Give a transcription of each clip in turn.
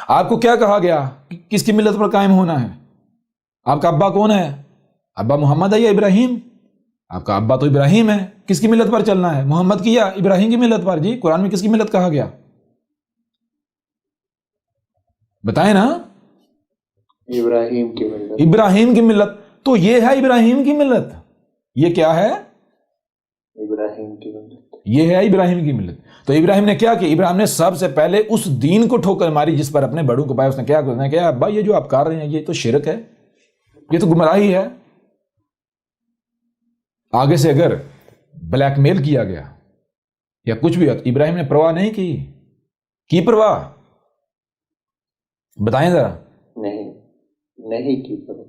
آپ کو کیا کہا گیا کس کی ملت پر قائم ہونا ہے؟ آپ کا ابا کون ہے؟ ابا محمد ہے یا ابراہیم؟ آپ کا ابا تو ابراہیم ہے. کس کی ملت پر چلنا ہے؟ محمد کی یا ابراہیم کی ملت پر؟ جی قرآن میں کس کی ملت کہا گیا بتائیں نا. ابراہیم کی ملت. ابراہیم کی ملت. تو یہ ہے ابراہیم کی ملت. یہ کیا ہے؟ ابراہیم کی ملت. یہ ہے ابراہیم کی ملت. تو ابراہیم نے کیا کیا؟ ابراہیم نے سب سے پہلے اس دین کو ٹھوکر ماری جس پر اپنے بڑوں کو پایا. اس نے کیا ابا یہ جو آپ کر رہے ہیں یہ تو شرک ہے, یہ تو گمراہی ہے. آگے سے اگر بلیک میل کیا گیا یا کچھ بھی, ابراہیم نے پرواہ نہیں کی پرواہ؟ بتائیں ذرا. نہیں کی پرواہ.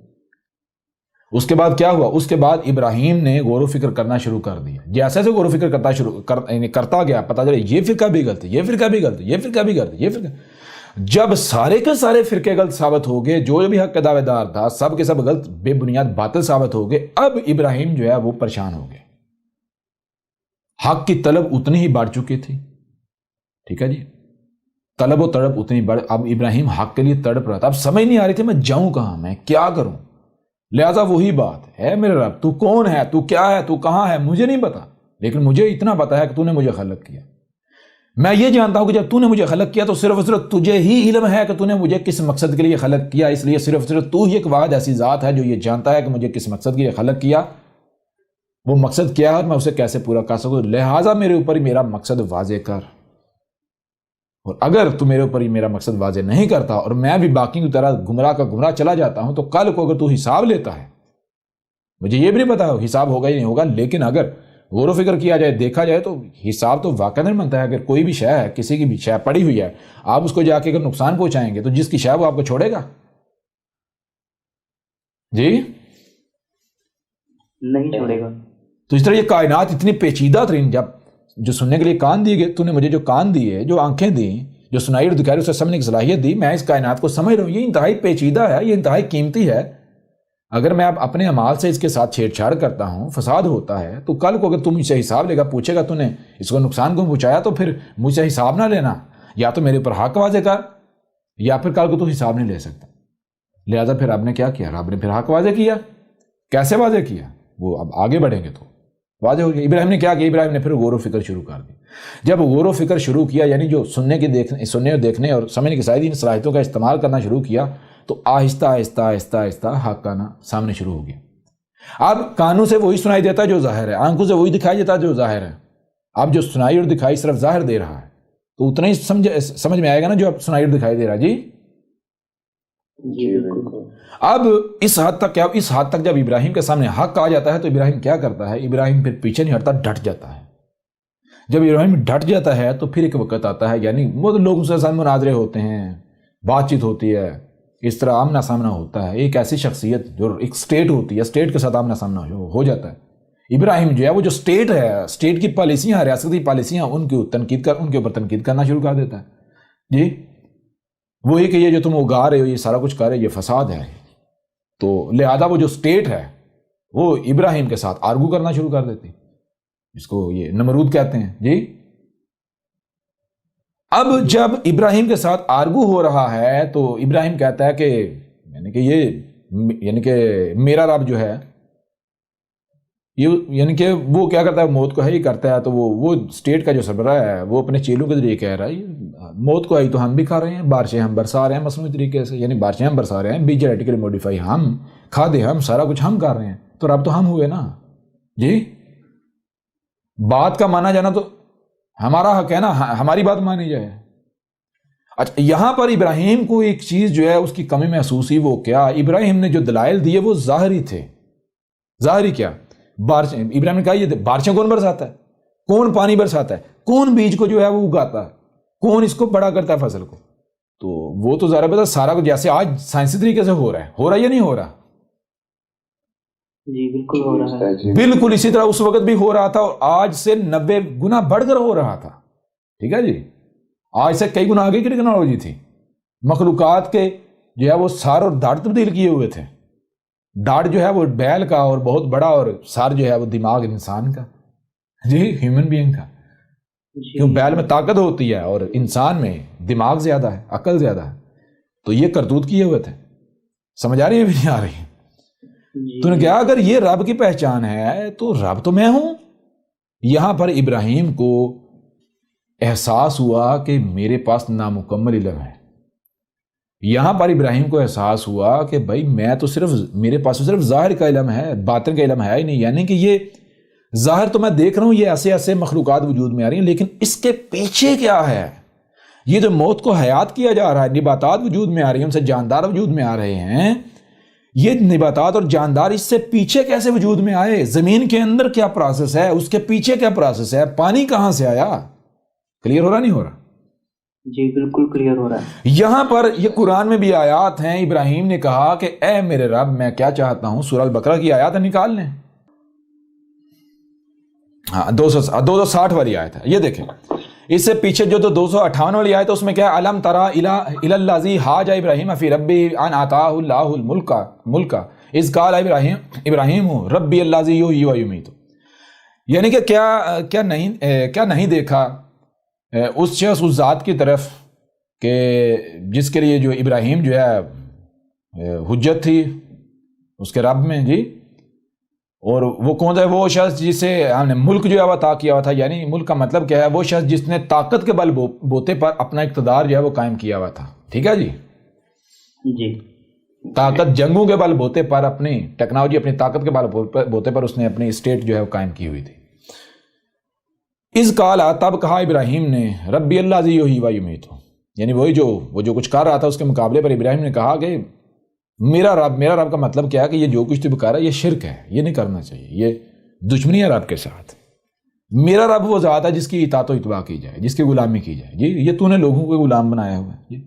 اس کے بعد کیا ہوا؟ اس کے بعد ابراہیم نے غور و فکر کرنا شروع کر دیا. جیسے سے غور و فکر کرتا گیا پتا چلا یہ فرقہ بھی غلط, یہ فرقہ بھی غلط, یہ فرقہ بھی غلط, یہ فرقہ. جب سارے کے سارے فرقے غلط ثابت ہو گئے, جو بھی حق کا دعوے دار تھا سب کے سب غلط بے بنیاد باطل ثابت ہو گئے, اب ابراہیم جو ہے وہ پریشان ہو گئے. حق کی طلب اتنی ہی بڑھ چکی تھی. ٹھیک ہے جی, طلب و تڑپ اتنی بڑھ. اب ابراہیم حق کے لیے تڑپ رہا تھا. اب سمجھ نہیں آ رہی تھی میں جاؤں کہاں, میں کیا کروں. لہذا وہی بات ہے میرے رب تو کون ہے, تو کیا ہے, تو کہاں ہے, مجھے نہیں پتا, لیکن مجھے اتنا پتا ہے کہ تو نے مجھے خلق کیا. میں یہ جانتا ہوں کہ جب تو نے مجھے خلق کیا تو صرف اور صرف تجھے ہی علم ہے کہ تو نے مجھے کس مقصد کے لیے خلق کیا. اس لیے صرف اور صرف تو ہی ایک واحد ایسی ذات ہے جو یہ جانتا ہے کہ مجھے کس مقصد کے لیے خلق کیا, وہ مقصد کیا ہے اور میں اسے کیسے پورا کر سکوں. لہٰذا میرے اوپر ہی میرا مقصد واضح کر, اور اگر تو میرے اوپر ہی میرا مقصد واضح نہیں کرتا اور میں بھی باقی کی طرح گمراہ کا گمراہ چلا جاتا ہوں, تو کل کو اگر تو حساب لیتا ہے, مجھے یہ بھی نہیں پتا حساب ہوگا یا نہیں ہوگا, لیکن اگر غور و فکر کیا جائے دیکھا جائے تو حساب تو واقع نہیں بنتا ہے. اگر کوئی بھی شے ہے, کسی کی بھی شے پڑی ہوئی ہے, آپ اس کو جا کے اگر نقصان پہنچائیں گے تو جس کی شے وہ آپ کو چھوڑے گا؟ جی نہیں چھوڑے گا. تو اس طرح یہ کائنات اتنی پیچیدہ ترین, جب جو سننے کے لیے کان دیے گئے, تو نے مجھے جو کان دیے, جو آنکھیں دیں, جو سنائی اور دکھائی اسے سمجھنے کی صلاحیت دی, میں اس کائنات کو سمجھ رہا ہوں. یہ انتہائی پیچیدہ ہے, یہ انتہائی قیمتی ہے. اگر میں اب اپنے اعمال سے اس کے ساتھ چھیڑ چھاڑ کرتا ہوں, فساد ہوتا ہے, تو کل کو اگر تم مجھ سے حساب لے گا, پوچھے گا تو نے اس کو نقصان کو پہنچایا, تو پھر مجھ سے حساب نہ لینا. یا تو میرے اوپر حق واضح کر, یا پھر کل کو تو حساب نہیں لے سکتا. لہذا پھر آپ نے کیا کیا؟ آپ نے پھر حق واضح کیا. کیسے واضح کیا؟ وہ اب آگے بڑھیں گے تو واضح ہو گیا. ابراہیم نے کیا کیا؟ ابراہیم نے پھر غور و فکر شروع کر دی. جب غور و فکر شروع کیا, یعنی جو سننے اور دیکھنے اور سمجھنے کی ساری صلاحیتوں کا استعمال کرنا شروع کیا, تو آہستہ آہستہ آہستہ آہستہ حق کا سامنے شروع ہو گیا. اب کانوں سے وہی سنائی دیتا ہے جو ظاہر ہے, آنکھوں سے وہی دکھائی دیتا ہے جو ظاہر ہے. اب جو سنائی اور دکھائی صرف ظاہر دے رہا ہے, تو اتنا ہی سمجھ میں آئے گا نا جو اب سنائی اور دکھائی دے رہا ہے. جی اب اس حد تک کیا, اس حد تک جب ابراہیم کے سامنے حق آ جاتا ہے تو ابراہیم کیا کرتا ہے؟ ابراہیم پھر پیچھے نہیں ہٹتا, ڈٹ جاتا ہے. جب ابراہیم ڈٹ جاتا ہے تو پھر ایک وقت آتا ہے, یعنی وہ لوگوں سے ساتھ مناظرے ہوتے ہیں, بات چیت ہوتی ہے, اس طرح آمنا سامنا ہوتا ہے. ایک ایسی شخصیت جو ایک سٹیٹ ہوتی ہے, سٹیٹ کے ساتھ آمنا سامنا ہو جاتا ہے. ابراہیم جو ہے وہ جو سٹیٹ ہے, سٹیٹ کی پالیسیاں, ریاستی پالیسیاں, ان کے اوپر تنقید کرنا شروع کر دیتا ہے. جی وہی کہ یہ جو تم اگا رہے ہو, یہ سارا کچھ کر رہے ہو, یہ فساد ہے. تو لہذا وہ جو سٹیٹ ہے وہ ابراہیم کے ساتھ آرگو کرنا شروع کر دیتی, اس کو یہ نمرود کہتے ہیں. جی اب جب ابراہیم کے ساتھ آرگو ہو رہا ہے تو ابراہیم کہتا ہے کہ یعنی کہ میرا رب جو ہے, یعنی کہ وہ کیا کرتا ہے, موت کو ہے ہی کرتا ہے. تو وہ سٹیٹ کا جو سربراہ ہے وہ اپنے چیلوں کے ذریعے کہہ رہا ہے موت کو ہے تو ہم بھی کھا رہے ہیں, بارشیں ہم برسا رہے ہیں مصنوعی طریقے سے, یعنی بارشیں ہم برسا رہے ہیں, بی جینیٹیکلی موڈیفائی ہم, کھادے ہم, سارا کچھ ہم کر رہے ہیں, تو رب تو ہم ہوئے نا. جی بات کا مانا جانا تو ہمارا حق ہے نا, ہماری بات مانی جائے. اچھا یہاں پر ابراہیم کو ایک چیز جو ہے اس کی کمی محسوس ہوئی. وہ کیا؟ ابراہیم نے جو دلائل دیے وہ ظاہری تھے. ظاہری کیا؟ بارشیں. ابراہیم نے کہا یہ بارشیں کون برساتا ہے, کون پانی برساتا ہے, کون بیج کو جو ہے وہ اگاتا ہے, کون اس کو بڑا کرتا ہے فصل کو. تو وہ تو ظاہر بتا سارا کچھ جیسے آج سائنسی طریقے سے ہو رہا ہے یا نہیں ہو رہا؟ جی بالکل ہو رہا ہے. بالکل اسی طرح اس وقت بھی ہو رہا تھا, اور آج سے 90 گنا بڑھ کر ہو رہا تھا. ٹھیک ہے جی, آج سے کئی گنا آگے کی ٹیکنالوجی تھی. مخلوقات کے جو ہے وہ سار اور داڑھ تبدیل کیے ہوئے تھے. داڑھ جو ہے وہ بیل کا اور بہت بڑا, اور سار جو ہے وہ دماغ انسان کا, جی ہیومن بینگ کا. کیوں بیل میں طاقت ہوتی ہے اور انسان میں دماغ زیادہ ہے, عقل زیادہ ہے. تو یہ کرتوت کیے ہوئے تھے. سمجھ آ رہی ہے بھی نہیں آ رہی؟ جی تو نے کہا اگر یہ رب کی پہچان ہے تو رب تو میں ہوں. یہاں پر ابراہیم کو احساس ہوا کہ میرے پاس نامکمل علم ہے. یہاں پر ابراہیم کو احساس ہوا کہ بھائی میں تو صرف میرے پاس صرف ظاہر کا علم ہے, باطن کا علم ہے ہی نہیں. یعنی کہ یہ ظاہر تو میں دیکھ رہا ہوں یہ ایسے ایسے مخلوقات وجود میں آ رہی ہیں, لیکن اس کے پیچھے کیا ہے؟ یہ جو موت کو حیات کیا جا رہا ہے, نباتات وجود میں آ رہی ہیں, ان سے جاندار وجود میں آ رہے ہیں, یہ نباتات اور جاندار اس سے پیچھے کیسے وجود میں آئے؟ زمین کے اندر کیا پروسیس ہے, اس کے پیچھے کیا پروسیس ہے, پانی کہاں سے آیا؟ کلیئر ہو رہا نہیں ہو رہا؟ جی بالکل کلیئر ہو رہا ہے. یہاں پر یہ قرآن میں بھی آیات ہیں. ابراہیم نے کہا کہ اے میرے رب میں کیا چاہتا ہوں. سورہ البقرہ کی آیات نکال لیں. ہاں 260 والی آیت ہے, یہ دیکھیں. اس سے پیچھے جو 258 والی آیت ہے اس میں کیا ہے؟ الم ترى الی الذی حاج ابراہیم فی ربی ان آتاہ اللہ الملک اذ قال ابراہیم ربی الذی یحیی و یمیت. یعنی کہ کیا نہیں دیکھا اس شخص اس ذات کی طرف کہ جس کے لیے جو ابراہیم جو ہے حجت تھی اس کے رب میں. جی اور وہ کون سا ہے؟ وہ شخص جسے ہم نے ملک جو ہے وہ عطا کیا ہوا تھا. یعنی ملک کا مطلب کیا ہے؟ وہ شخص جس نے طاقت کے بل بوتے پر اپنا اقتدار جو ہے وہ قائم کیا ہوا تھا. ٹھیک ہے جی, جی طاقت جنگوں کے بل بوتے پر, اپنی ٹیکنالوجی اپنی طاقت کے بل بوتے پر اس نے اپنی اسٹیٹ جو ہے وہ قائم کی ہوئی تھی. اس قالا تب کہا ابراہیم نے ربی اللہ ذی یحیی و یمیت. یعنی وہ جو کچھ کر رہا تھا اس کے مقابلے پر ابراہیم نے کہا کہ میرا رب کا مطلب کیا ہے کہ یہ جو کچھ تو کر رہا ہے یہ شرک ہے, یہ نہیں کرنا چاہیے, یہ دشمنی ہے رب کے ساتھ. میرا رب وہ ذات ہے جس کی اطاعت و اتباع کی جائے, جس کی غلامی کی جائے. جی یہ تو نے لوگوں کو غلام بنایا ہوا ہے. جی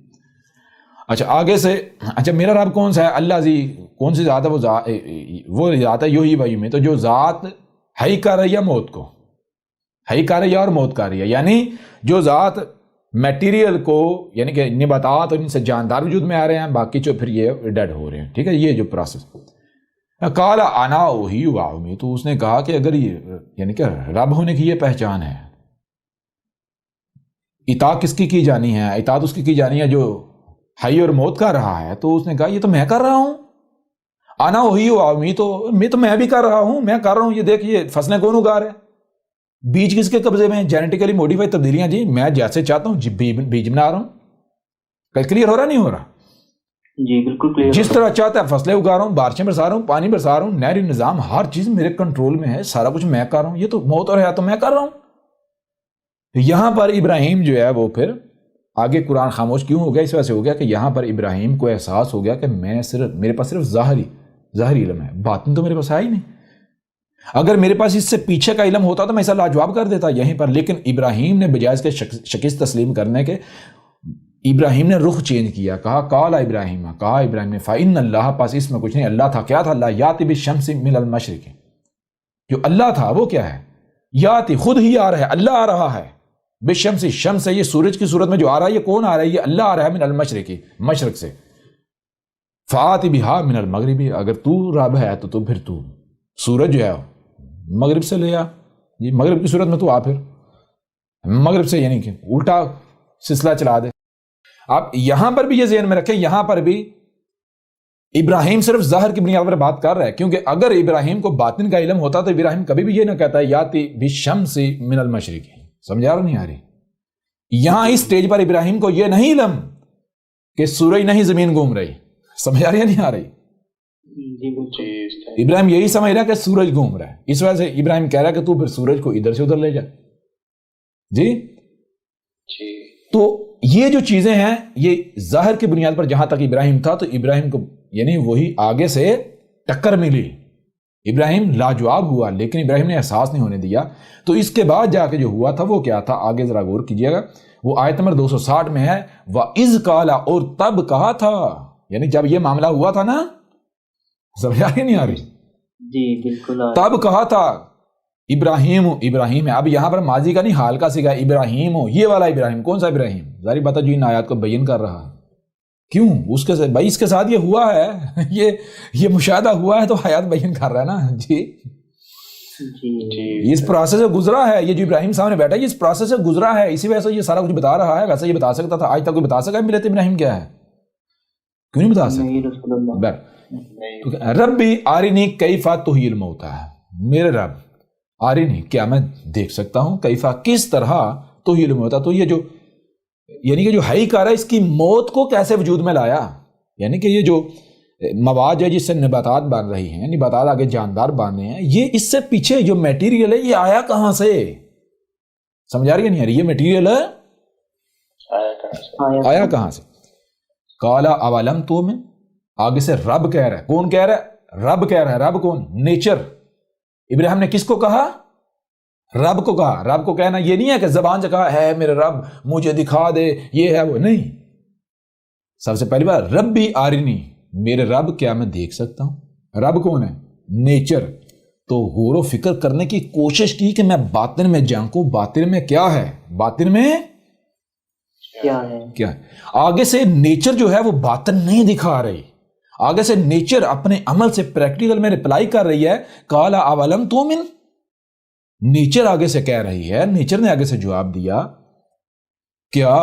اچھا آگے سے, اچھا میرا رب کون سا ہے؟ اللہ ذی, کون سی ذات ہے؟ وہ ذات ہے یحیی و یمیت, تو جو ذات حی کر رہی ہے موت کو, حی کر رہی ہے اور موت کر رہی ہے. یعنی جو ذات میٹیریل کو, یعنی کہ نباتات اور ان سے جاندار وجود میں آ رہے ہیں, باقی جو پھر یہ ڈیڈ ہو رہے ہیں. ٹھیک ہے, یہ جو پروسیس. قال انا احیی و امیت, تو اس نے کہا کہ اگر یہ یعنی کہ رب ہونے کی یہ پہچان ہے, اطاعت کس کی جانی ہے؟ اطاعت اس کی جانی ہے جو حی اور موت کر رہا ہے. تو اس نے کہا یہ تو میں کر رہا ہوں. انا احیی و امیت, تو میں بھی کر رہا ہوں, میں کر رہا ہوں. یہ دیکھ, یہ فصلیں کون اگا رہے ہیں؟ بیج کس کے قبضے میں ہیں؟ جینیٹیکلی موڈیفائی تبدیلیاں. جی میں جیسے چاہتا ہوں بیج بنا رہا ہوں. کلیئر ہو رہا نہیں ہو رہا؟ جی بالکل کلیئر. جس طرح چاہتا ہے فصلیں اگا رہا ہوں, بارشیں برسا رہا ہوں, پانی برسا رہا ہوں, نہری نظام, ہر چیز میرے کنٹرول میں ہے, سارا کچھ میں کر رہا ہوں. یہ تو موت اور حیات تو میں کر رہا ہوں. یہاں پر ابراہیم جو ہے وہ پھر آگے قرآن خاموش کیوں ہو گیا؟ اس وجہ سے ہو گیا کہ یہاں پر ابراہیم کو احساس ہو گیا کہ میرے پاس صرف ظاہری علم ہے, باطن تو میرے پاس ہے ہی نہیں. اگر میرے پاس اس سے پیچھے کا علم ہوتا تو میں اسے لاجواب کر دیتا یہیں پر. لیکن ابراہیم نے بجائے اس کے شکست تسلیم کرنے کے, ابراہیم نے رخ چینج کیا. کہا ابراہیم نے فَإِنَّ اللَّهَ, پاس اس میں کچھ نہیں, اللہ تھا. کیا تھا؟ اللہ یاتی بالشمس من المشرق, جو اللہ تھا وہ کیا ہے؟ یاتی, خود ہی آ رہا ہے, اللہ آ رہا ہے. بالشمس, شمس ہے یہ سورج کی صورت میں جو آ رہا ہے, یہ کون آ رہا ہے؟ یہ اللہ آ رہا ہے. من المشرق, مشرق سے. فَآتِ بِهَا من المغرب, اگر تو رب ہے تو پھر تو سورج جو ہے مغرب سے لے آ. جی مغرب کی صورت میں تو آ, پھر مغرب سے, یعنی کہ الٹا سلسلہ چلا دے. آپ یہاں پر بھی یہ ذہن میں رکھیں, یہاں پر بھی ابراہیم صرف ظاہر کی بنیاد پر بات کر رہا ہے, کیونکہ اگر ابراہیم کو باطن کا علم ہوتا تو ابراہیم کبھی بھی یہ نہ کہتا ہے یاتی بالشمس من المشرق. سمجھا رہا نہیں آ رہی؟ یہاں اس سٹیج پر ابراہیم کو یہ نہیں علم کہ سورج نہیں زمین گھوم رہی. سمجھا رہی ہے نہیں آ رہی؟ ابراہیم یہی سمجھ رہا ہے کہ سورج گھوم رہا ہے. اس وجہ سے ابراہیم کہہ رہا ہے کہ تو پھر سورج کو ادھر سے ادھر لے جا. جی تو یہ جو چیزیں ہیں یہ ظاہر کی بنیاد پر جہاں تک ابراہیم تھا تو ابراہیم کو یعنی وہی آگے سے ٹکر ملی. ابراہیم لاجواب ہوا, لیکن ابراہیم نے احساس نہیں ہونے دیا. تو اس کے بعد جا کے جو ہوا تھا وہ کیا تھا؟ آگے ذرا غور کیجئے گا. وہ آیت نمبر 260 میں ہے, وَإِذْ قَالَ, اور تب کہا تھا. یعنی جب یہ معاملہ ہوا تھا نا, سمجھ آ رہی نہیں آ رہی؟ جی بالکل. تب کہا تھا ابراہیم ہے. اب یہاں پر ماضی کا نہیں, حال کا سکھا. ابراہیم, یہ والا ابراہیم. کون سا ابراہیم؟ ظاہر بات ہے جو ان آیات کو بیان کر رہا ہے. کیوں؟ اس کے بھائی اس کے ساتھ یہ ہوا ہے, یہ مشاہدہ ہوا ہے تو حیات بیان کر رہا ہے نا. جی اس پروسیس سے گزرا ہے. یہ جو ابراہیم سامنے بیٹھا ہے یہ اس پروسیس سے گزرا ہے, اسی وجہ سے یہ سارا کچھ بتا رہا ہے. ویسے یہ بتا سکتا تھا, آج تک کوئی بتا سکا ملت ابراہیم کیا ہے؟ کیوں نہیں بتا سکتے؟ نہیں رسول اللہ، بر نہیں تو ربی آرینی کیفا تحیی الموتیٰ، میرے رب آرینی کیا میں دیکھ سکتا ہوں، کیفا کس طرح تحیی الموتیٰ، تو یہ جو یعنی کہ جو حی کر رہا ہے اس کی موت کو کیسے وجود میں لایا، یعنی کہ یہ جو مواد ہے جس سے نباتات بن رہی ہیں، نباتات آگے جاندار بن رہے ہیں، یہ اس سے پیچھے جو میٹیریل ہے یہ آیا کہاں سے؟ سمجھ آ رہی ہے نہیں آ رہی؟ یہ میٹیریل آیا کہاں سے؟ آیا کہاں سے؟ کالا اولم تؤمن، آگے سے رب کہہ رہا ہے، کون کہہ رہا ہے؟ رب کہہ رہا ہے، رب کون؟ نیچر۔ ابراہیم نے کس کو کہا؟ رب کو کہا۔ رب کو کہنا یہ نہیں ہے کہ زبان سے کہا ہے میرے رب مجھے دکھا دے، یہ ہے وہ نہیں، سب سے پہلی بار ربی آرینی، میرے رب کیا میں دیکھ سکتا ہوں؟ رب کون ہے؟ نیچر۔ تو غور و فکر کرنے کی کوشش کی کہ میں باطن میں جھانکوں، باطن میں کیا ہے، باطن میں کیا ہے؟ کیا ہے؟ آگے سے نیچر جو ہے وہ باطن نہیں دکھا رہی، آگے سے نیچر اپنے عمل سے پریکٹیکل میں رپلائی کر رہی ہے، کالا اولم تؤمن، نیچر آگے سے کہہ رہی ہے، نیچر نے آگے سے جواب دیا کیا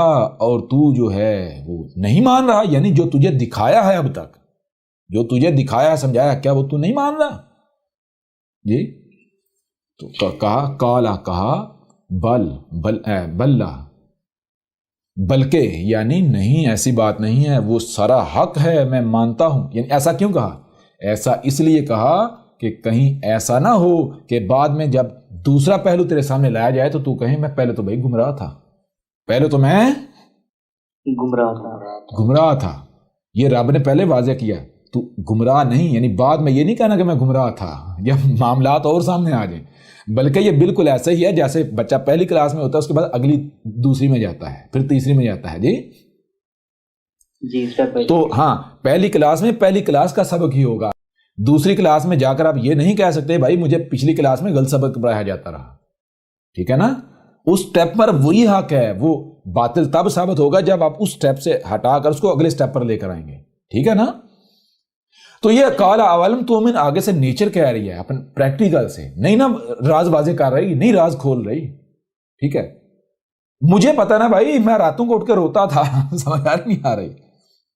اور تو جو ہے وہ نہیں مان رہا، یعنی جو تجھے دکھایا ہے اب تک، جو تجھے دکھایا سمجھایا، کیا وہ تو نہیں مان رہا؟ جی تو کہا کالا، کہا بلّہ، بلکہ یعنی نہیں، ایسی بات نہیں ہے، وہ سارا حق ہے، میں مانتا ہوں۔ یعنی ایسا کیوں کہا؟ ایسا اس لیے کہا کہ کہیں ایسا نہ ہو کہ بعد میں جب دوسرا پہلو تیرے سامنے لایا جائے تو کہیں میں پہلے تو بھائی گمراہ تھا، پہلے تو میں گمراہ تھا، یہ رب نے پہلے واضح کیا، تو گمراہ نہیں، یعنی بعد میں یہ نہیں کہنا کہ میں گمراہ تھا جب معاملات اور سامنے آ جائیں، بلکہ یہ بالکل ایسا ہی ہے جیسے بچہ پہلی کلاس میں ہوتا ہے، اس کے بعد اگلی دوسری میں جاتا ہے، پھر تیسری میں جاتا ہے۔ جی تو ہاں، پہلی کلاس میں پہلی کلاس کا سبق ہی ہوگا، دوسری کلاس میں جا کر آپ یہ نہیں کہہ سکتے بھائی مجھے پچھلی کلاس میں غلط سبق پڑھایا جاتا رہا، ٹھیک ہے نا؟ اس سٹیپ پر وہی حق ہے، وہ باطل تب ثابت ہوگا جب آپ اس سٹیپ سے ہٹا کر اس کو اگلے سٹیپ پر لے کر آئیں گے، ٹھیک ہے نا؟ تو یہ کالا اولم تؤمن آگے سے نیچر کہہ رہی ہے اپنے پریکٹیکل سے، نہیں نا راز واضح کر رہی، نہیں راز کھول رہی، ٹھیک ہے؟ مجھے پتا نا بھائی، میں راتوں کو اٹھ کے روتا تھا، سمجھ نہیں آ رہی؟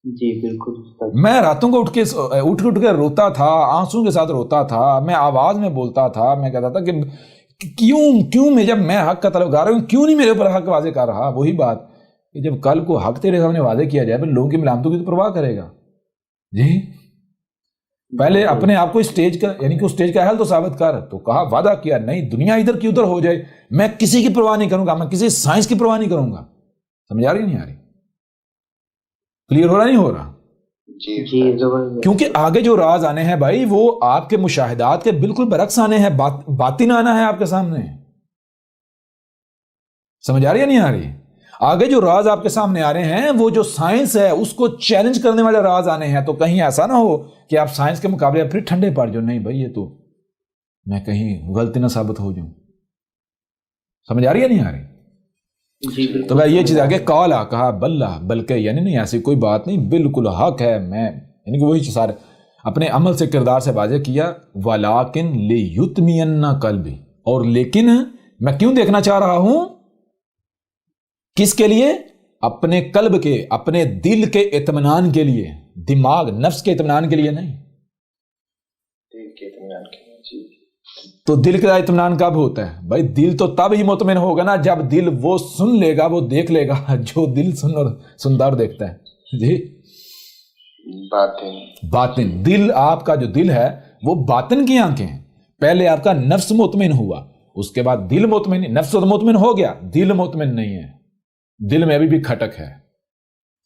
جی بالکل، میں راتوں کو اٹھ کے روتا تھا، آنسوں کے ساتھ روتا تھا، میں آواز میں بولتا تھا، میں کہتا تھا کہ کیوں میں جب میں حق کا طلبگار ہوں کیوں نہیں میرے اوپر حق واضح کر رہا؟ وہی بات کہ جب کل کو حق تیرے سامنے واضح کیا جائے پھر لوگوں کی ملامتوں کی تو پرواہ کرے گا؟ جی پہلے اپنے آپ کو اسٹیج کا یعنی کہ اسٹیج کا حل تو ثابت کر، تو کہا وعدہ کیا نہیں، دنیا ادھر کی ادھر ہو جائے میں کسی کی پرواہ نہیں کروں گا، میں کسی سائنس کی پرواہ نہیں کروں گا۔ سمجھ آ رہی نہیں آ رہی؟ کلیئر ہو رہا نہیں ہو رہا؟ جی زبردست، کیونکہ آگے جو راز آنے ہیں بھائی وہ آپ کے مشاہدات کے بالکل برعکس آنے ہیں، باطن آنا ہے آپ کے سامنے، سمجھ آ رہی ہے نہیں آ رہی؟ آگے جو راز آپ کے سامنے آ رہے ہیں وہ جو سائنس ہے اس کو چیلنج کرنے والے راز آنے ہیں، تو کہیں ایسا نہ ہو کہ آپ سائنس کے مقابلے پھر ٹھنڈے پڑ جاؤ، نہیں بھائی یہ تو میں کہیں غلطی نہ ثابت ہو جاؤں۔ سمجھ آ رہی ہے نہیں آ رہی؟ جی بالکل، تو بھائی یہ چیز آگے کالا، کہا بلّہ، بلکہ یعنی نہیں ایسی کوئی بات نہیں، بالکل حق ہے، میں یعنی کہ وہی چیز سارے اپنے عمل سے کردار سے واضح کیا، وَلَٰكِن لِيُطْمِئَنَّ قَلْبِي، اور لیکن میں کیوں دیکھنا چاہ رہا ہوں؟ کس کے لیے؟ اپنے قلب کے، اپنے دل کے اطمینان کے لیے، دماغ نفس کے اطمینان کے لیے نہیں۔ تو دل کا اطمینان کب ہوتا ہے بھائی؟ دل تو تب ہی مطمئن ہوگا نا جب دل وہ سن لے گا، وہ دیکھ لے گا جو دل سنتا اور دیکھتا ہے۔ جی باطن، دل آپ کا جو دل ہے وہ باطن کی آنکھیں ہیں، پہلے آپ کا نفس مطمئن ہوا، اس کے بعد دل مطمئن، نفس مطمئن ہو گیا، دل مطمئن نہیں ہے، دل میں ابھی بھی کھٹک ہے۔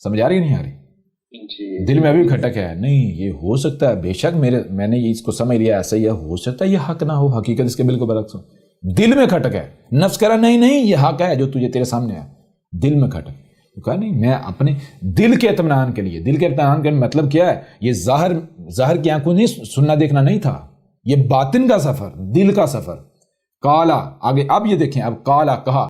سمجھ آ رہی نہیں آ رہی؟ دل میں ابھی کھٹک ہے، نہیں یہ ہو سکتا ہے، بے شک میں نے اس کو سمجھ لیا ایسا ہی ہے، ہو سکتا ہے یہ حق نہ ہو، حقیقت اس کے بالکل برعکس ہو، دل میں کھٹک ہے، نفس کہہ رہا نہیں یہ حق ہے جو تیرے سامنے ہے، دل میں کھٹک، تو کہا نہیں میں اپنے دل کے اطمینان کے لیے، دل کے اطمینان کا مطلب کیا ہے؟ یہ ظاہر کی آنکھوں نہیں، سننا دیکھنا نہیں تھا، یہ باطن کا سفر، دل کا سفر۔ کالا آگے اب یہ دیکھیں، اب کالا کہا